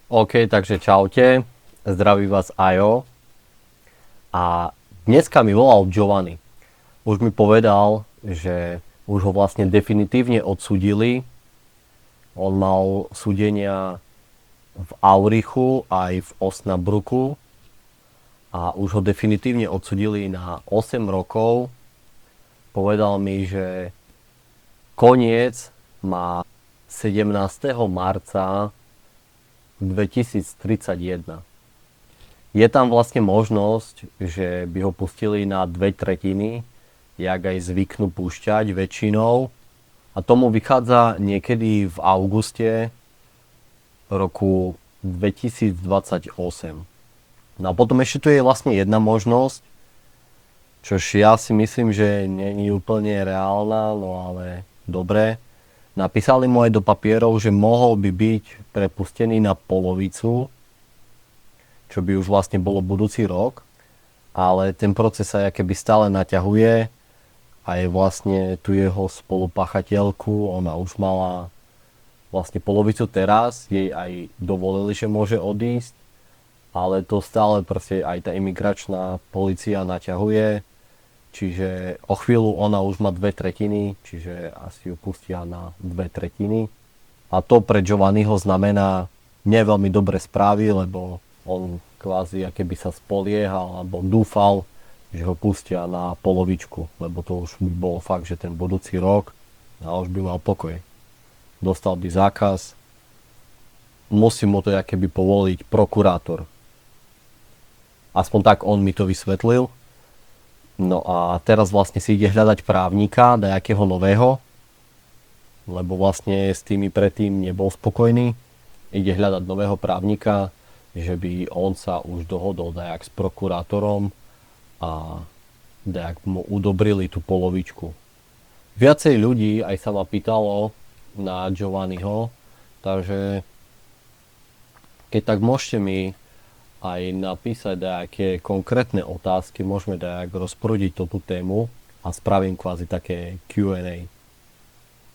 OK, takže čaute, zdraví vás Ajo a dneska mi volal Giovanni. Už mi povedal, že už ho vlastne definitívne odsúdili. On mal súdenia v Aurichu aj v Osnabrucku a už ho definitívne odsúdili na 8 rokov. Povedal mi, že koniec má 17. marca 2031. Je tam vlastne možnosť, že by ho pustili na 2/3, jak aj zvyknú púšťať väčšinou. A tomu vychádza niekedy v auguste roku 2028. No a potom ešte tu je vlastne jedna možnosť, čož ja si myslím, že nie je úplne reálna, no ale dobre. Napísali mu aj do papierov, že mohol by byť prepustený na polovicu, čo by už vlastne bolo budúci rok, ale ten proces sa keby stále naťahuje a je vlastne tu jeho spolupáchateľku, ona už mala vlastne polovicu teraz, jej aj dovolili, že môže odísť, ale to stále proste aj tá imigračná polícia naťahuje. Čiže o chvíľu ona už má 2/3, čiže asi ju pustia na 2/3. A to pre Giovanniho znamená nie veľmi dobré správy, lebo on kvázi akéby sa spoliehal alebo dúfal, že ho pustia na polovičku, lebo to už by bolo fakt, že ten budúci rok a už by mal pokoj. Dostal by zákaz, musí mu to akéby povoliť prokurátor. Aspoň tak on mi to vysvetlil. No a teraz vlastne si ide hľadať právnika, nejakého nového, lebo vlastne s tými predtým nebol spokojný. Ide hľadať nového právnika, že by on sa už dohodol dajak s prokurátorom a dajak mu udobrili tú polovičku. Viacej ľudí aj sa ma pýtalo na Giovanniho, takže keď tak môžete mi aj napísať nejaké konkrétne otázky, môžeme dajak rozprúdiť tú tému a spravím kvázi také Q&A.